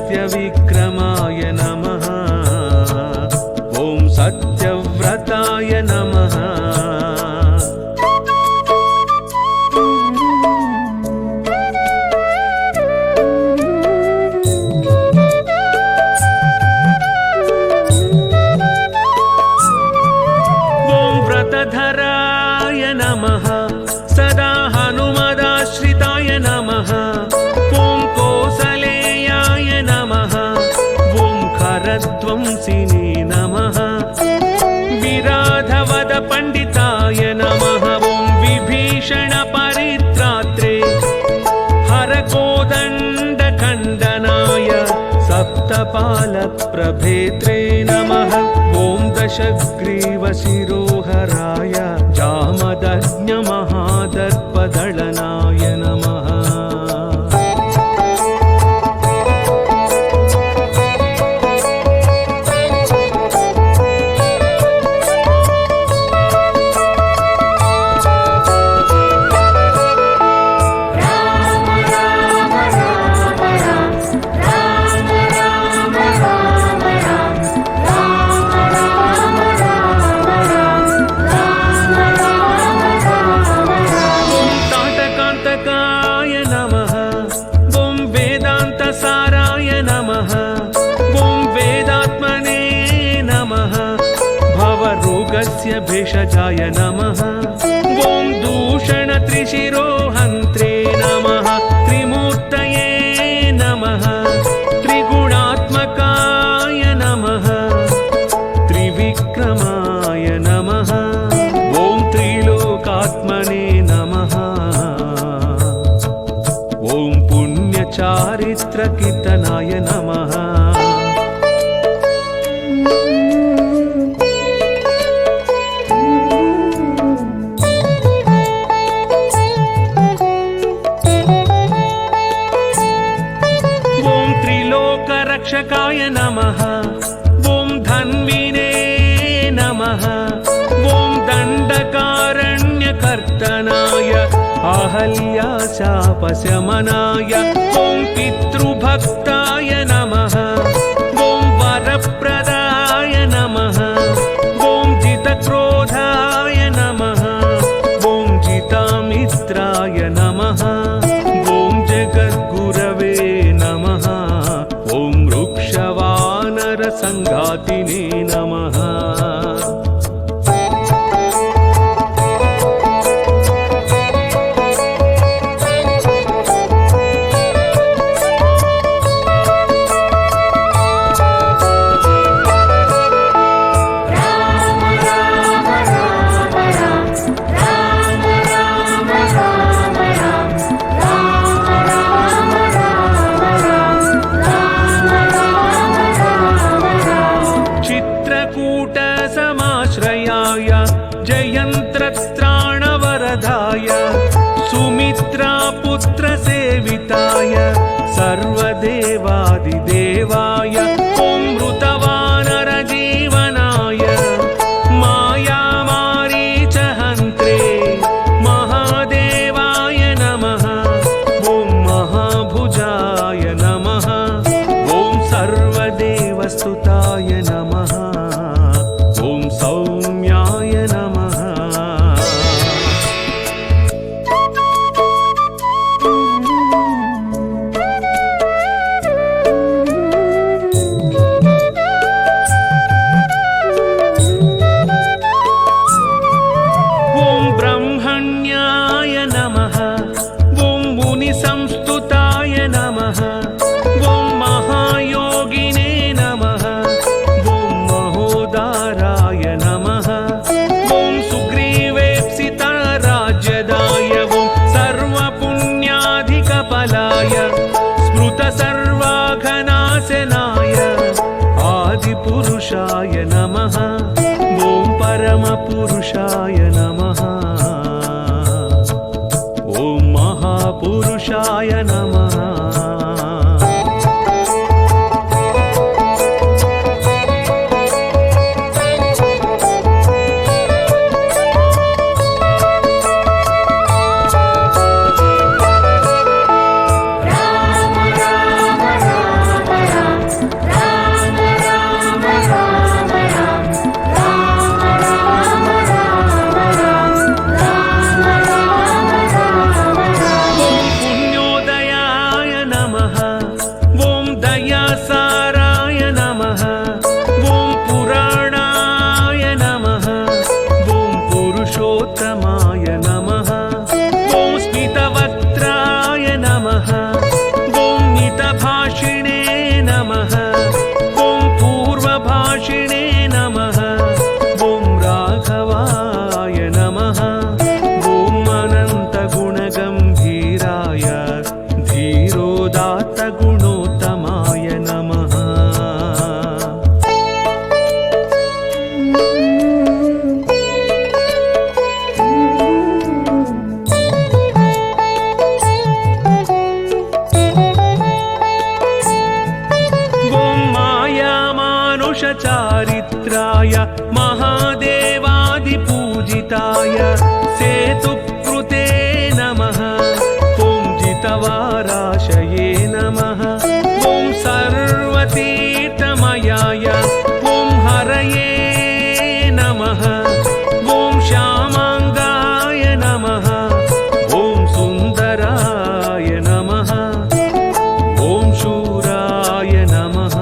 सत्यविक्रमाय नमः। ॐ सत्यव्रताय नमः। व्रतधराय नमः। सदा हनुमदाश्रिताय नमः। ॐ कौसलेयाय नमः। ॐ खरध्वंसिने नमः। विराधवद पंडिताय नमः। ॐ विभीषण परित्रात्रे हरकोदण्डखण्डनाय सप्तपालप्रभेत्रे नमः। ॐ दशग्रीवशिरोहराय जामदग्न्यमहादर्पदळनाय नमः। भेषजाय नमः। ॐ दूषणत्रिशिरोहन्त्रे नमः। त्रिमूर्तये नमः। त्रिगुणात्मकाय नमः। त्रिविक्रमाय नमः। ॐ त्रिलोकात्मने नमः। ॐ पुण्यचारित्रकीर्तनाय नमः। रक्षकाय नमः। ॐ धन्विने नमः। ॐ दण्डकारण्यकर्तनाय आहल्याशापशमनाय ॐ पितृभक्ताय नमः। ॐ वरप्रदाय नमः। ॐ जितक्रोधाय नमः। ॐ जितामित्राय नमः। ॐ जगद्गुरवे नमः। ॐ वृक्षवानरसङ्घातिने नमः। जयन्त्रत्राणवरदाय सुमित्रापुत्रसेविताय सर्वदेवादिदेवाय ॐ मृतवानरजीवनाय मायामारीचहन्त्रे महादेवाय नमः। ॐ महाभुजाय नमः। ॐ सर्वदेवस्तुताय नमः। ॐ सौम्याय नमः। ॐ ब्रह्मण्याय नमः। ॐ मुनिसंस्तुताय नमः। ॐ महायोगिने नमः। ॐ महोदाराय नमः। ॐ सुग्रीवेप्सितराज्यदाय ॐ सर्वपुण्याधिकफलाय स्मृतसर्वाघनाशनाय आदिपुरुषाय नमः। ॐ परमपुरुषाय नमः। ॐ महापुरुषाय नमः। राम राम राम राम गुणोत्तमाय नमः। चारित्राय महादेवादिपूजिताय सेतुकृते नमः। ॐ जितवाराशये नमः। ॐ सर्वतीर्थमयाय ॐ हरये नमः। ॐ श्यामाङ्गाय नमः। ॐ सुन्दराय नमः। ॐ शूराय नमः।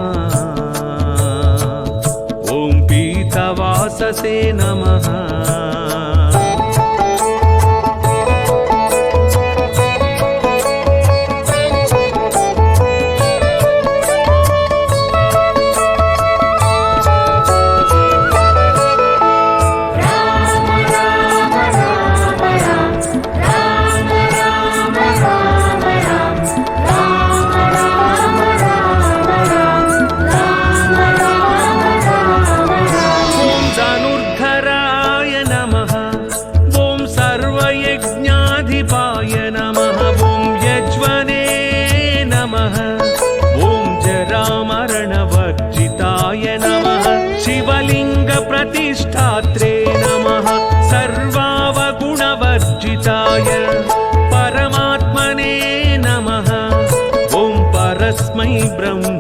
पीतवाससे नमः। यज्ञाधिपाय नमः। ॐ यज्वने नमः। ॐ जरामरणवर्जिताय नमः। शिवलिङ्गप्रतिष्ठात्रे नमः। सर्वावगुणवर्जिताय परमात्मने नमः। ॐ परस्मै ब्रह्म